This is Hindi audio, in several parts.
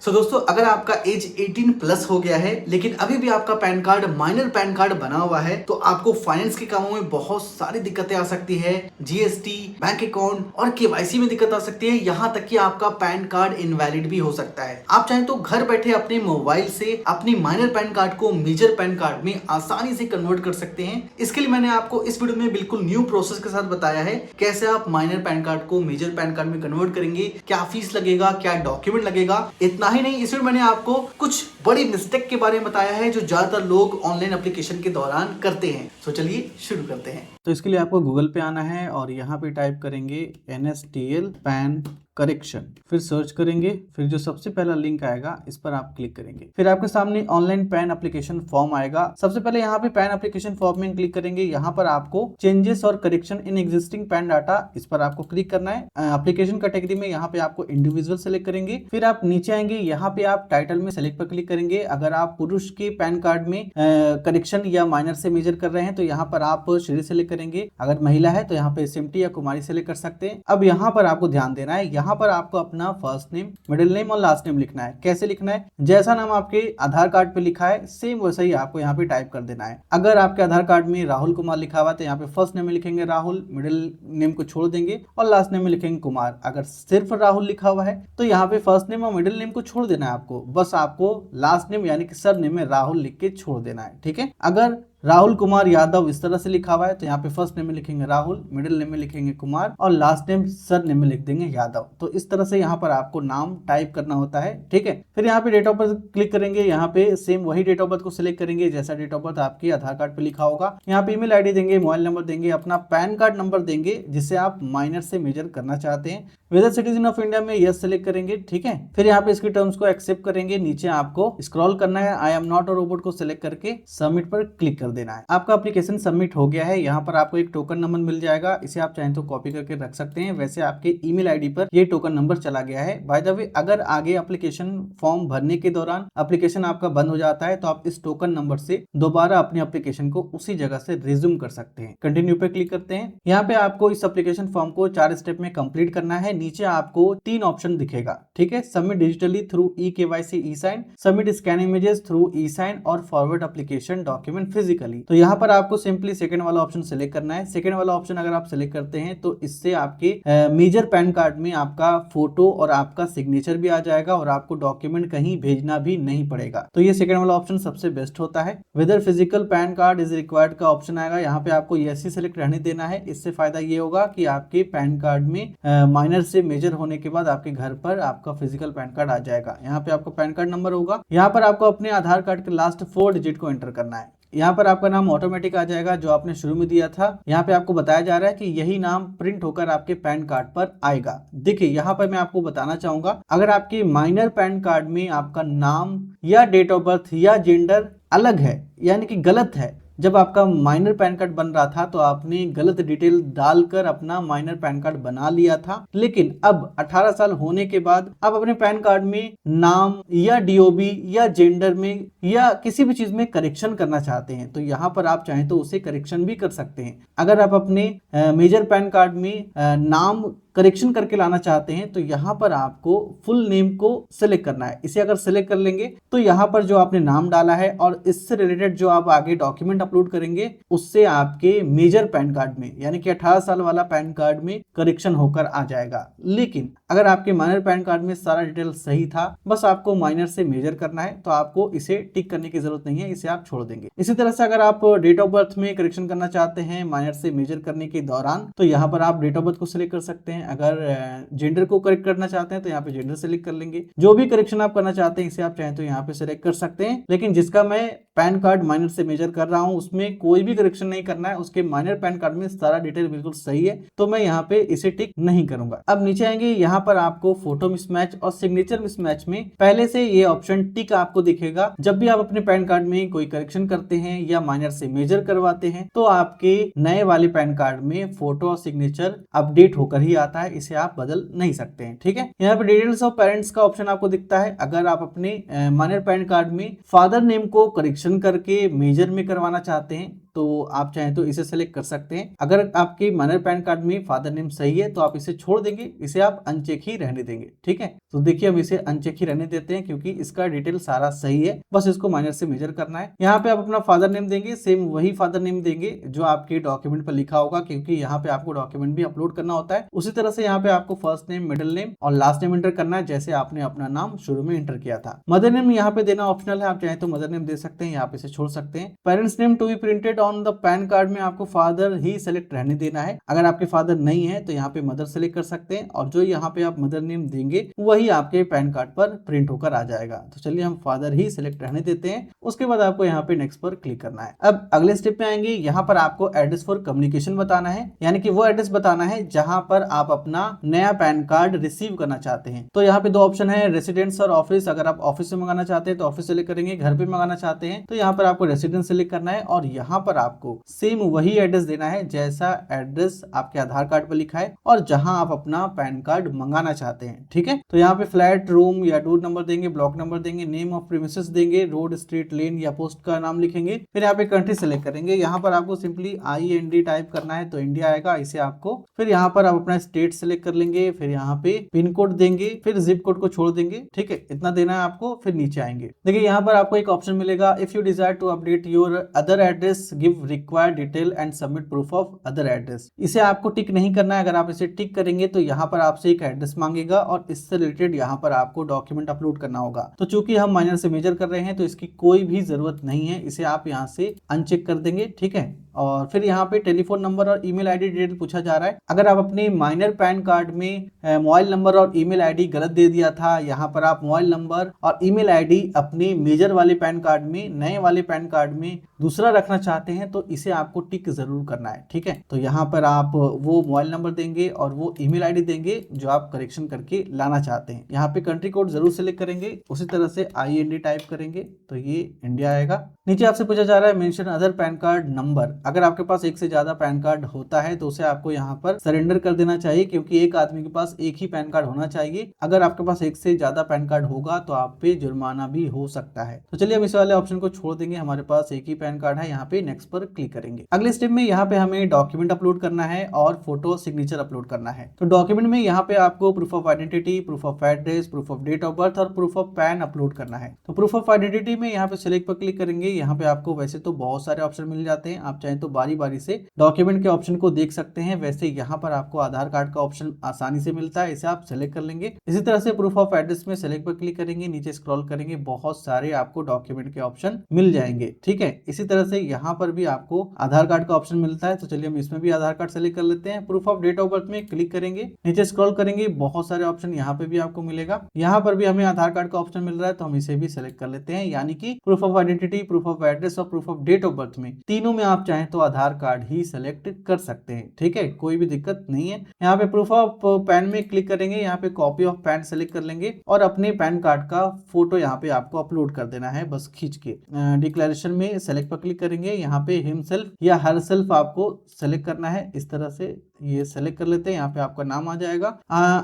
दोस्तों, अगर आपका एज 18 प्लस हो गया है लेकिन अभी भी आपका pan card minor PAN card बना हुआ है तो आपको फाइनेंस के कामों में बहुत सारी दिक्कतें आ सकती है। जीएसटी, बैंक अकाउंट और केवाईसी में दिक्कत आ सकती है। यहाँ तक कि आपका पैन कार्ड इनवैलिड भी हो सकता है। आप चाहें तो घर बैठे अपने मोबाइल से अपनी माइनर पैन कार्ड को मेजर पैन कार्ड में आसानी से कन्वर्ट कर सकते हैं। इसके लिए मैंने आपको इस वीडियो में बिल्कुल न्यू प्रोसेस के साथ बताया है कैसे आप माइनर पैन कार्ड को मेजर पैन कार्ड में कन्वर्ट करेंगे, क्या फीस लगेगा, क्या डॉक्यूमेंट लगेगा। इतना ही नहीं, इसमें मैंने आपको कुछ बड़ी मिस्टेक के बारे में बताया है जो ज्यादातर लोग ऑनलाइन एप्लीकेशन के दौरान करते हैं। तो चलिए शुरू करते हैं। तो इसके लिए आपको गूगल पे आना है और यहाँ पे टाइप करेंगे NSTL पैन करेक्शन, फिर सर्च करेंगे, फिर जो सबसे पहला लिंक आएगा इस पर आप क्लिक करेंगे। फिर आपके सामने ऑनलाइन पैन एप्लीकेशन फॉर्म आएगा। सबसे पहले यहाँ पे पैन एप्लीकेशन फॉर्म में क्लिक करेंगे। यहाँ पर आपको चेंजेस और correction in existing pan data, इस पर आपको क्लिक करना है। एप्लीकेशन कैटेगरी में यहाँ पे आपको इंडिविजुअल सेलेक्ट करेंगे। फिर आप नीचे आएंगे, यहाँ पे आप टाइटल में सेलेक्ट पर क्लिक करेंगे। अगर आप पुरुष के पैन कार्ड में करेक्शन या माइनर से मेजर कर रहे हैं तो यहाँ पर आप श्री सेलेक्ट करेंगे। अगर महिला है तो यहाँ पे SMT या कुमारी सेलेक्ट कर सकते हैं। अब यहाँ पर आपको ध्यान देना है, यहाँ पर आपको अपना फर्स्ट नेम, मिडिल नेम और लास्ट नेम लिखना है। कैसे लिखना है? जैसा नाम आपके आधार कार्ड पे लिखा है सेम वैसा ही आपको यहाँ पे टाइप कर देना है। अगर आपके आधार कार्ड में राहुल कुमार लिखा हुआ है तो यहाँ पे फर्स्ट नेम में लिखेंगे राहुल, मिडिल नेम को छोड़ देंगे और लास्ट नेम में लिखेंगे कुमार। अगर सिर्फ राहुल लिखा हुआ है तो यहाँ पे फर्स्ट नेम और मिडिल नेम को छोड़ देना है आपको, बस आपको लास्ट नेम यानी कि सर नेम में राहुल लिख के छोड़ देना है। ठीक है। अगर राहुल कुमार यादव इस तरह से लिखा हुआ है तो यहाँ पे फर्स्ट नेम में लिखेंगे राहुल, मिडिल नेम में लिखेंगे कुमार और लास्ट नेम सर नेम में लिख देंगे यादव। तो इस तरह से यहाँ पर आपको नाम टाइप करना होता है। ठीक है। फिर यहाँ पे डेट ऑफ बर्थ क्लिक करेंगे। यहाँ पे सेम वही डेट ऑफ बर्थ को सिलेक्ट करेंगे जैसा डेट ऑफ बर्थ आपके आधार कार्ड पे लिखा होगा। यहाँ पे ईमेल आईडी देंगे, मोबाइल नंबर देंगे, अपना पैन कार्ड नंबर देंगे जिससे आप माइनर से मेजर करना चाहते हैं। वेदर सिटीजन ऑफ इंडिया में यस सेलेक्ट करेंगे। ठीक है। फिर यहाँ पे इसकी टर्म्स को एक्सेप्ट करेंगे। नीचे आपको स्क्रॉल करना है, I am not a robot को सिलेक्ट करके सबमिट पर क्लिक कर देना है। आपका एप्लीकेशन सबमिट हो गया है। यहाँ पर आपको एक टोकन नंबर मिल जाएगा, इसे आप चाहें तो कॉपी करके रख सकते हैं। वैसे आपके ईमेल आईडी पर ये टोकन नंबर चला गया है। बाय द वे, अगर आगे एप्लीकेशन फॉर्म भरने के दौरान एप्लीकेशन आपका बंद हो जाता है तो आप इस टोकन नंबर से दोबारा अपने एप्लीकेशन को उसी जगह से रिज्यूम कर सकते हैं। कंटिन्यू पे क्लिक करते हैं। यहाँ पे आपको इस एप्लीकेशन फॉर्म को 4 स्टेप में कंप्लीट करना है। नीचे आपको 3 ऑप्शन दिखेगा। ठीक है। Submit digitally through eKYC e-sign, submit scan images through e-sign और फॉरवर्ड एप्लीकेशन डॉक्यूमेंट फिजिकली। तो यहाँ पर आपको सिंपली सेकंड वाला ऑप्शन सिलेक्ट करना है। सेकंड वाला ऑप्शन अगर आप सिलेक्ट करते हैं तो इससे आपके मेजर पैन कार्ड में आपका फोटो और आपका सिग्नेचर भी आ जाएगा और आपको डॉक्यूमेंट कहीं भेजना भी नहीं पड़ेगा। तो ये सेकंड वाला ऑप्शन सबसे बेस्ट होता है। Whether physical PAN card is required का ऑप्शन आएगा। यहाँ पे आपको यस ही सिलेक्ट रहने देना है। इससे फायदा ये होगा कि आपके पैन कार्ड में माइनर से मेजर होने के बाद आपके घर पर आपका फिजिकल पैन कार्ड आ जाएगा। यहाँ पे आपका पैन कार्ड नंबर होगा। यहाँ पर आपको अपने आधार कार्ड के लास्ट 4 डिजिट को एंटर करना है। यहाँ पर आपका नाम ऑटोमेटिक आ जाएगा जो आपने शुरू में दिया था। यहाँ पे आपको बताया जा रहा है कि यही नाम प्रिंट होकर आपके पैन कार्ड पर आएगा। देखिए, यहाँ पर मैं आपको बताना चाहूंगा, अगर आपके माइनर पैन कार्ड में आपका नाम या डेट ऑफ बर्थ या जेंडर अलग है यानी कि गलत है, जब आपका माइनर पैन कार्ड बन रहा था तो आपने गलत डिटेल डालकर अपना माइनर पैन कार्ड बना लिया था, लेकिन अब 18 साल होने के बाद आप अपने पैन कार्ड में नाम या DOB या जेंडर में या किसी भी चीज में करेक्शन करना चाहते हैं तो यहाँ पर आप चाहें तो उसे करेक्शन भी कर सकते हैं। अगर आप अपने मेजर पैन कार्ड में नाम करेक्शन करके लाना चाहते हैं तो यहाँ पर आपको फुल नेम को सिलेक्ट करना है। इसे अगर सिलेक्ट कर लेंगे तो यहाँ पर जो आपने नाम डाला है और इससे रिलेटेड जो आप आगे डॉक्यूमेंट अपलोड करेंगे उससे आपके मेजर पैन कार्ड में यानी कि 18 साल वाला पैन कार्ड में करेक्शन होकर आ जाएगा। लेकिन अगर आपके माइनर पैन कार्ड में सारा डिटेल सही था, बस आपको माइनर से मेजर करना है तो आपको इसे टिक करने की जरूरत नहीं है, इसे आप छोड़ देंगे। इसी तरह से अगर आप डेट ऑफ बर्थ में करेक्शन करना चाहते हैं माइनर से मेजर करने के दौरान तो यहाँ पर आप डेट ऑफ बर्थ को सिलेक्ट कर सकते हैं। अगर जेंडर को करेक्ट करना चाहते हैं तो यहाँ पे जेंडर सेलेक्ट कर लेंगे। जो भी करेक्शन आप करना चाहते हैं इसे आप चाहें तो यहाँ पे सेलेक्ट कर सकते हैं। लेकिन जिसका मैं पैन कार्ड माइनर से मेजर कर रहा हूं उसमें कोई भी करेक्शन नहीं करना है, उसके माइनर पैन कार्ड में सारा डिटेल बिल्कुल सही है तो मैं यहाँ पे इसे टिक नहीं करूंगा। अब नीचे आएंगे, यहाँ पर आपको फोटो मिसमैच और सिग्नेचर मिसमैच में पहले से ये ऑप्शन टिक आपको दिखेगा। जब भी आप अपने पैन कार्ड में कोई करेक्शन करते हैं या माइनर से मेजर करवाते हैं तो आपके नए वाले पैन कार्ड में फोटो और सिग्नेचर अपडेट होकर ही आता है, इसे आप बदल नहीं सकते हैं। ठीक है। यहाँ पे डिटेल्स ऑफ पेरेंट्स का ऑप्शन आपको दिखता है। अगर आप अपने माइनर पैन कार्ड में फादर नेम को करेक्शन करके मेजर में करवाना चाहते हैं तो आप चाहें तो इसे सेलेक्ट कर सकते हैं। अगर आपके माइनर पैन कार्ड में फादर नेम सही है तो आप इसे छोड़ देंगे, इसे आप अनचेक ही रहने देंगे। ठीक है, तो देखिए हम इसे अनचेक ही रहने देते हैं क्योंकि इसका डिटेल सारा सही है, बस इसको माइनर से मेजर करना है। यहाँ पे आप अपना फादर नेम देंगे, सेम वही फादर नेम देंगे जो आपके डॉक्यूमेंट पर लिखा होगा, क्योंकि यहाँ पे आपको डॉक्यूमेंट भी अपलोड करना होता है। उसी तरह से यहाँ पे आपको फर्स्ट नेम, मिडिल नेम और लास्ट नेम एंटर करना है जैसे आपने अपना नाम शुरू में एंटर किया था। मदर नेम यहाँ पे देना ऑप्शनल है, आप चाहें तो मदर नेम दे सकते हैं, यहाँ पे इसे छोड़ सकते हैं। Parents name to be printed on the PAN card में आपको फादर ही सेलेक्ट रहने देना है। अगर आपके फादर नहीं है तो यहाँ पे मदर सेलेक्ट कर सकते हैं और जो यहाँ पे आप मदर नेम देंगे वही आपके पैन कार्ड पर प्रिंट होकर आ जाएगा। तो चलिए हम फादर ही सेलेक्ट रहने देते हैं। उसके बाद आपको यहाँ पे नेक्स्ट पर क्लिक करना है। अब अगले स्टेप में आएंगे, यहाँ पर आपको एड्रेस फॉर कम्युनिकेशन बताना है, यानी कि वो एड्रेस बताना है जहां पर आप अपना नया पैन कार्ड रिसीव करना चाहते हैं। तो यहाँ पे दो ऑप्शन है, रेसिडेंस और ऑफिस। अगर आप ऑफिस से मंगाना चाहते हैं तो ऑफिस सेलेक्ट करेंगे, घर पे मंगाना चाहते हैं तो यहाँ पर आपको रेसिडेंस सेलेक्ट करना है और यहाँ पर आपको सेम वही एड्रेस देना है जैसा एड्रेस आपके आधार कार्ड पर लिखा है और जहां आप अपना पैन कार्ड मंगाना चाहते हैं। ठीक है, तो यहाँ पे फ्लैट, रूम या डोर नंबर देंगे, ब्लॉक नंबर देंगे, नेम ऑफ प्रीमिसेस देंगे, रोड, स्ट्रीट, लेन या पोस्ट का नाम लिखेंगे। फिर यहाँ पे कंट्री सेलेक्ट करेंगे, यहाँ पर आपको सिंपली IND टाइप करना है तो इंडिया आएगा, इसे आपको फिर यहाँ पर आप अपना स्टेट सेलेक्ट कर लेंगे, फिर यहाँ पे पिन कोड देंगे, फिर जिप कोड को छोड़ देंगे। ठीक है, इतना देना है आपको। फिर नीचे आएंगे, देखिए यहाँ पर आपको एक ऑप्शन मिलेगा, if you desire to update your other address give required detail and submit proof of other address. इसे आपको टिक नहीं करना है। अगर आप इसे टिक करेंगे तो यहाँ पर आपसे एक एड्रेस मांगेगा और इससे रिलेटेड यहाँ पर आपको डॉक्यूमेंट अपलोड करना होगा। तो चूंकि हम माइनर से मेजर कर रहे हैं तो इसकी कोई भी जरूरत नहीं है, इसे आप यहाँ से अनचेक कर देंगे। ठीक है, और फिर यहाँ पे टेलीफोन नंबर और ईमेल आईडी डिटेल पूछा जा रहा है। अगर आप अपने माइनर पैन कार्ड में मोबाइल नंबर और ईमेल आईडी गलत दे दिया था, यहाँ पर आप मोबाइल नंबर और ईमेल आईडी अपने मेजर वाले पैन कार्ड में, नए वाले पैन कार्ड में दूसरा रखना चाहते हैं तो इसे आपको टिक जरूर करना है। ठीक है, तो यहाँ पर आप वो मोबाइल नंबर देंगे और वो ईमेल आईडी देंगे जो आप करेक्शन करके लाना चाहते हैं। यहाँ पे कंट्री कोड जरूर सेलेक्ट करेंगे, उसी तरह से IND टाइप करेंगे तो ये इंडिया आएगा। नीचे आपसे पूछा जा रहा है mention other pan card number. अगर आपके पास एक से ज्यादा पैन कार्ड होता है तो उसे आपको यहाँ पर सरेंडर कर देना चाहिए, क्योंकि एक आदमी के पास एक ही पैन कार्ड होना चाहिए। अगर आपके पास एक से ज्यादा पैन कार्ड होगा तो आप पे जुर्माना भी हो सकता है। तो चलिए हम इस वाले ऑप्शन को छोड़ देंगे, हमारे पास एक ही पैन कार्ड है। यहाँ पे नेक्स्ट पर क्लिक करेंगे। अगले स्टेप में यहाँ पे हमें डॉक्यूमेंट अपलोड करना है और फोटो सिग्नेचर अपलोड करना है। तो डॉक्यूमेंट में यहाँ पे आपको proof of identity, proof of address, proof of date of birth और प्रूफ ऑफ पैन अपलोड करना है। तो प्रूफ ऑफ आइडेंटिटी में यहाँ पे सिलेक्ट पर क्लिक करेंगे। यहाँ पे आपको वैसे तो बहुत सारे ऑप्शन मिल जाते हैं, आप चाहें तो बारी बारी से डॉक्यूमेंट के ऑप्शन को देख सकते हैं। वैसे यहाँ पर आपको आधार कार्ड का ऑप्शन आसानी से मिलता है, इसे आप सेलेक्ट कर लेंगे। इसी तरह से प्रूफ ऑफ एड्रेस में सेलेक्ट पर क्लिक करेंगे, नीचे स्क्रॉल करेंगे, बहुत सारे आपको डॉक्यूमेंट के ऑप्शन मिल जाएंगे। ठीक है, इसी तरह से यहाँ पर भी आपको आधार कार्ड का ऑप्शन मिलता है, तो चलिए हम इसमें भी आधार कार्ड सेलेक्ट कर लेते हैं। Proof of date of birth में क्लिक करेंगे, नीचे स्क्रॉल करेंगे, बहुत सारे ऑप्शन यहाँ पे भी आपको मिलेगा। यहाँ पर भी हमें आधार कार्ड का ऑप्शन मिल रहा है तो हम इसे भी सेलेक्ट कर लेते हैं। यानी कि proof of identity, proof of address और proof of date of birth में तीनों में आप चाहें तो आधार कार्ड ही सेलेक्ट कर सकते हैं। ठीक है, कोई भी दिक्कत नहीं है। यहाँ पे प्रूफ ऑफ पैन में क्लिक करेंगे, यहाँ पे कॉपी ऑफ पैन सेलेक्ट कर लेंगे और अपने पैन कार्ड का फोटो यहाँ पे आपको अपलोड कर देना है, बस खींच के। डिक्लेरेशन में सेलेक्ट पर क्लिक करेंगे, यहाँ पे हिमसेल्फ या हर सेल्फ आपको सेलेक्ट करना है। इस तरह से ये सेलेक्ट कर लेते हैं, यहाँ पे आपका नाम आ जाएगा।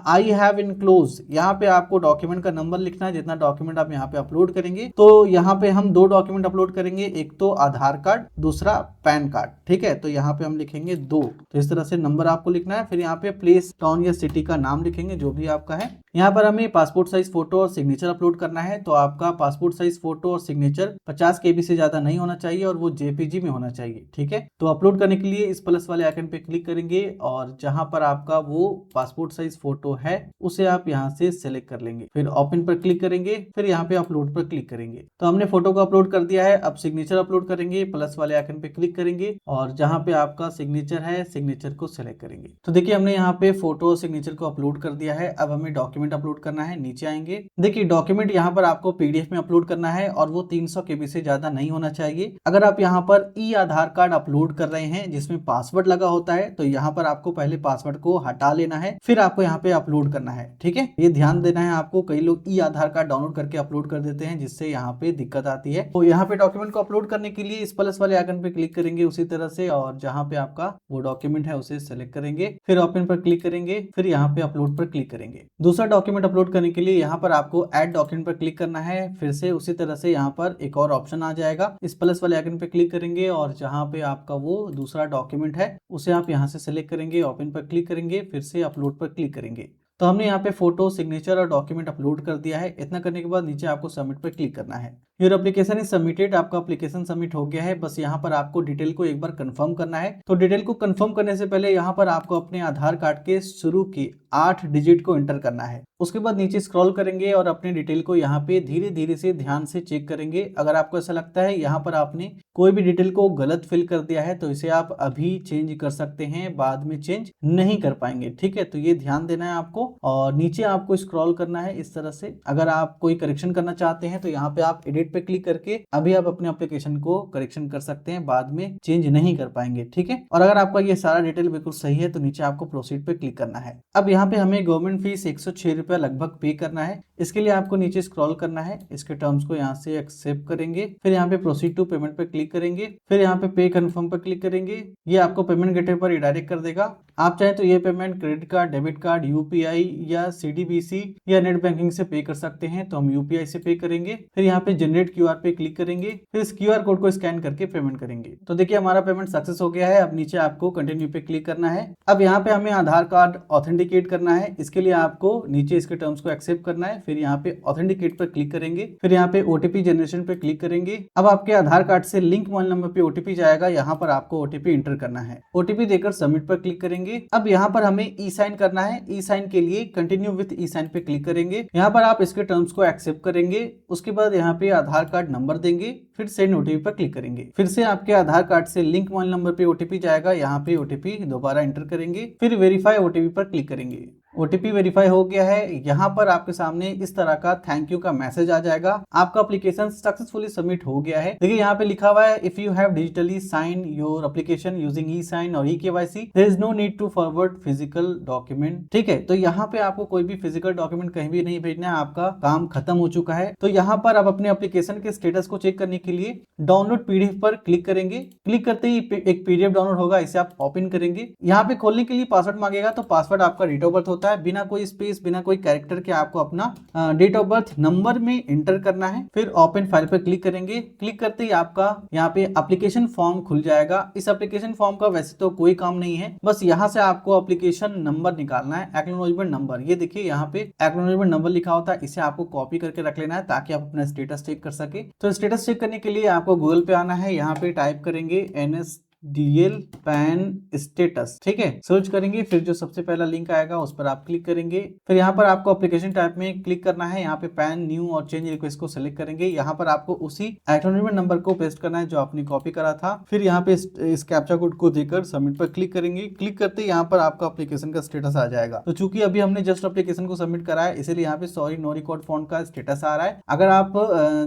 आई हैव इनक्लोज, यहाँ पे आपको डॉक्यूमेंट का नंबर लिखना है, जितना डॉक्यूमेंट आप यहाँ पे अपलोड करेंगे। तो यहाँ पे हम 2 डॉक्यूमेंट अपलोड करेंगे, एक तो आधार कार्ड, दूसरा पैन कार्ड। ठीक है, तो यहाँ पे हम लिखेंगे 2। तो इस तरह से नंबर आपको लिखना है। फिर यहाँ पे प्लेस, टाउन या सिटी का नाम लिखेंगे जो भी आपका है। यहाँ पर हमें पासपोर्ट साइज फोटो और सिग्नेचर अपलोड करना है। तो आपका पासपोर्ट साइज फोटो और सिग्नेचर 50 KB से ज्यादा नहीं होना चाहिए और वो JPG में होना चाहिए। ठीक है, तो अपलोड करने के लिए इस प्लस वाले आइकन पे क्लिक करेंगे और जहां पर आपका वो पासपोर्ट साइज फोटो है उसे आप यहाँ से सेलेक्ट कर लेंगे। फिर ओपन पर क्लिक करेंगे, फिर यहाँ पे अपलोड पर क्लिक करेंगे। तो हमने फोटो को अपलोड कर दिया है। अब सिग्नेचर अपलोड करेंगे, प्लस वाले आइकन पे क्लिक करेंगे और जहां पे आपका सिग्नेचर है, सिग्नेचर को सेलेक्ट करेंगे। तो देखिए हमने यहाँ पे फोटो और सिग्नेचर को अपलोड कर दिया है। अब हमें डॉक्यूमेंट अपलोड करना है। नीचे आएंगे, देखिए डॉक्यूमेंट यहाँ पर आपको PDF में अपलोड करना है और वो 300 KB से ज्यादा नहीं होना चाहिए। अगर आप यहाँ पर ई आधार कार्ड अपलोड कर रहे हैं जिसमें पासवर्ड लगा होता है तो यहाँ पर आपको पहले पासवर्ड को हटा लेना है, फिर आपको यहाँ पे अपलोड करना है। ठीक है, ये ध्यान देना है आपको। कई लोग ई आधार कार्ड डाउनलोड करके अपलोड कर देते हैं, जिससे यहाँ पे दिक्कत आती है। तो यहाँ पे डॉक्यूमेंट को अपलोड करने के लिए इस प्लस वाले आइकन पे क्लिक करेंगे उसी तरह से, और जहाँ पे आपका वो डॉक्यूमेंट है उसे सेलेक्ट करेंगे, फिर ओपन पर क्लिक करेंगे, फिर यहाँ पे अपलोड पर क्लिक करेंगे। दूसरा डॉक्यूमेंट अपलोड करने के लिए यहाँ पर आपको ऐड डॉक्यूमेंट पर क्लिक करना है। फिर से उसी तरह से यहाँ पर एक और ऑप्शन आ जाएगा, इस प्लस वाले आइकन पे क्लिक करेंगे और जहाँ पे आपका वो दूसरा डॉक्यूमेंट है उसे आप यहाँ से सेलेक्ट करेंगे, ओपन पर क्लिक करेंगे, फिर से अपलोड पर क्लिक करेंगे। तो हमने यहाँ पे फोटो, सिग्नेचर और डॉक्यूमेंट अपलोड कर दिया है। इतना करने के बाद नीचे आपको सबमिट पर क्लिक करना है। योर एप्लीकेशन इज सबमिटेड, आपका एप्लीकेशन सबमिट हो गया है। बस यहाँ पर आपको डिटेल को एक बार कंफर्म करना है। तो डिटेल को कंफर्म करने से पहले यहाँ पर आपको अपने आधार कार्ड के शुरू की 8 डिजिट को एंटर करना है। उसके बाद नीचे स्क्रॉल करेंगे और अपने डिटेल को यहाँ पे धीरे धीरे से ध्यान से चेक करेंगे। अगर आपको ऐसा लगता है यहाँ पर आपने कोई भी डिटेल को गलत फिल कर दिया है तो इसे आप अभी चेंज कर सकते हैं, बाद में चेंज नहीं कर पाएंगे। ठीक है, तो ये ध्यान देना है आपको और नीचे आपको स्क्रॉल करना है इस तरह से। अगर आप कोई करेक्शन करना चाहते हैं तो यहाँ पे आप एडिट पे क्लिक करके अभी आप अपने एप्लीकेशन को करेक्शन कर सकते हैं, बाद में चेंज नहीं कर पाएंगे। ठीक है, और अगर आपका ये सारा डिटेल बिल्कुल सही है तो नीचे आपको प्रोसीड पे क्लिक करना है। अब यहाँ पे हमें गवर्नमेंट फीस 106 रुपया लगभग पे करना है। इसके लिए आपको नीचे स्क्रॉल करना है, इसके टर्म्स को यहाँ से एक्सेप्ट करेंगे, फिर यहाँ पे प्रोसीड टू पेमेंट पे क्लिक करेंगे, फिर यहाँ पे कन्फर्म पर क्लिक करेंगे। ये आपको पेमेंट गेटवे पर रिडायरेक्ट कर देगा। आप चाहे तो ये payment credit card, debit card, UPI या सीडीबीसी या नेट बैंकिंग से पे कर सकते हैं। तो हम यूपीआई से पे करेंगे, फिर यहाँ पे जनरेट क्यूआर पे क्लिक करेंगे, फिर इस क्यूआर कोड को स्कैन करके पेमेंट करेंगे। तो देखिए हमारा पेमेंट सक्सेस हो गया है। अब नीचे आपको कंटिन्यू पे क्लिक करना है। अब यहाँ पे हमें आधार कार्ड ऑथेंटिकेट करना है। इसके लिए आपको नीचे इसके टर्म्स को एक्सेप्ट करना है, फिर यहाँ पे ऑथेंटिकेट पर क्लिक करेंगे, फिर यहाँ पे ओटीपी जनरेशन पे क्लिक करेंगे। अब आपके आधार कार्ड से लिंक मोबाइल नंबर पे ओटीपी जाएगा, यहाँ पर आपको ओटीपी इंटर करना है। ओटीपी देकर सबमिट पर क्लिक करेंगे। अब यहाँ पर हमें ई साइन करना है। ई साइन के लिए कंटिन्यू विथ ई साइन पे क्लिक करेंगे। यहाँ पर आप इसके टर्म्स को एक्सेप्ट करेंगे। उसके बाद यहाँ पे आधार कार्ड नंबर देंगे, फिर सेंड ओटीपी पर क्लिक करेंगे। फिर से आपके आधार कार्ड से लिंक मोबाइल नंबर पे ओटीपी जाएगा, यहाँ पे ओटीपी दोबारा एंटर करेंगे, फिर वेरीफाई ओटीपी पर क्लिक करेंगे। ओटीपी वेरीफाई हो गया है। यहाँ पर आपके सामने इस तरह का थैंक यू का मैसेज आ जाएगा। आपका एप्लीकेशन सक्सेसफुली सबमिट हो गया है। देखिए यहाँ पे लिखा हुआ है if you have digitally sign your application using e sign और e KYC there is no need to forward physical document. ठीक है, तो यहाँ पे आपको कोई भी फिजिकल डॉक्यूमेंट कहीं भी नहीं भेजना है, आपका काम खत्म हो चुका है। तो यहाँ पर आप अपने एप्लीकेशन के स्टेटस को चेक करने के लिए डाउनलोड पीडीएफ पर क्लिक करेंगे। क्लिक करते ही एक पीडीएफ डाउनलोड होगा, इसे आप ओपन करेंगे। यहाँ पे खोलने के लिए पासवर्ड मांगेगा, तो पासवर्ड आपका डेट ऑफ बर्थ होता है, बिना कोई स्पेस, बिना कोई कैरेक्टर के आपको अपना डेट ऑफ बर्थ नंबर में एंटर करना है। फिर ओपन फाइल पर क्लिक करेंगे। क्लिक करते ही आपका यहाँ पे एप्लीकेशन फॉर्म खुल जाएगा। इस एप्लीकेशन फॉर्म का वैसे तो कोई काम नहीं है, बस यहाँ से आपको एप्लीकेशन नंबर निकालना है, एक्नॉलेजमेंट नंबर। ये देखिए यहाँ पे एक्नॉलेजमेंट नंबर लिखा होता है, इसे आपको कॉपी करके रख लेना है ताकि आप अपना स्टेटस चेक कर सके। तो स्टेटस चेक करने के लिए आपको गूगल पे आना है, यहाँ पे टाइप करेंगे NSDL पैन स्टेटस। ठीक है, सर्च करेंगे, फिर जो सबसे पहला लिंक आएगा उस पर आप क्लिक करेंगे। फिर यहाँ पर आपको एप्लीकेशन टाइप में क्लिक करना है, यहाँ पे पैन न्यू और चेंज रिक्वेस्ट को सिलेक्ट करेंगे। यहाँ पर आपको उसी एक्नॉलेजमेंट नंबर को पेस्ट करना है जो आपने कॉपी करा था। फिर यहाँ पे इस कैप्चा कोड को देकर सबमिट पर क्लिक करेंगे। क्लिक करते ही यहाँ पर आपका एप्लीकेशन का स्टेटस आ जाएगा। तो चूंकि अभी हमने जस्ट एप्लीकेशन को सबमिट करा है, इसलिए यहाँ पे सॉरी नो रिकॉर्ड फाउंड का स्टेटस आ रहा है। अगर आप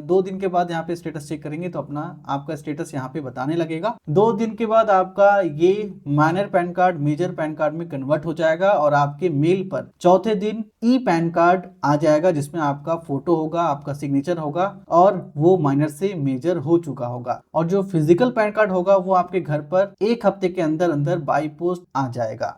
2 दिन के बाद यहाँ पे स्टेटस चेक करेंगे तो आपका स्टेटस यहाँ पे बताने लगेगा। 2 दिन के बाद आपका ये minor PAN card major PAN card में कन्वर्ट हो जाएगा और आपके मेल पर चौथे दिन ई पैन कार्ड आ जाएगा, जिसमें आपका फोटो होगा, आपका सिग्नेचर होगा और वो माइनर से मेजर हो चुका होगा। और जो फिजिकल पैन कार्ड होगा वो आपके घर पर 1 हफ्ते के अंदर अंदर बाई पोस्ट आ जाएगा।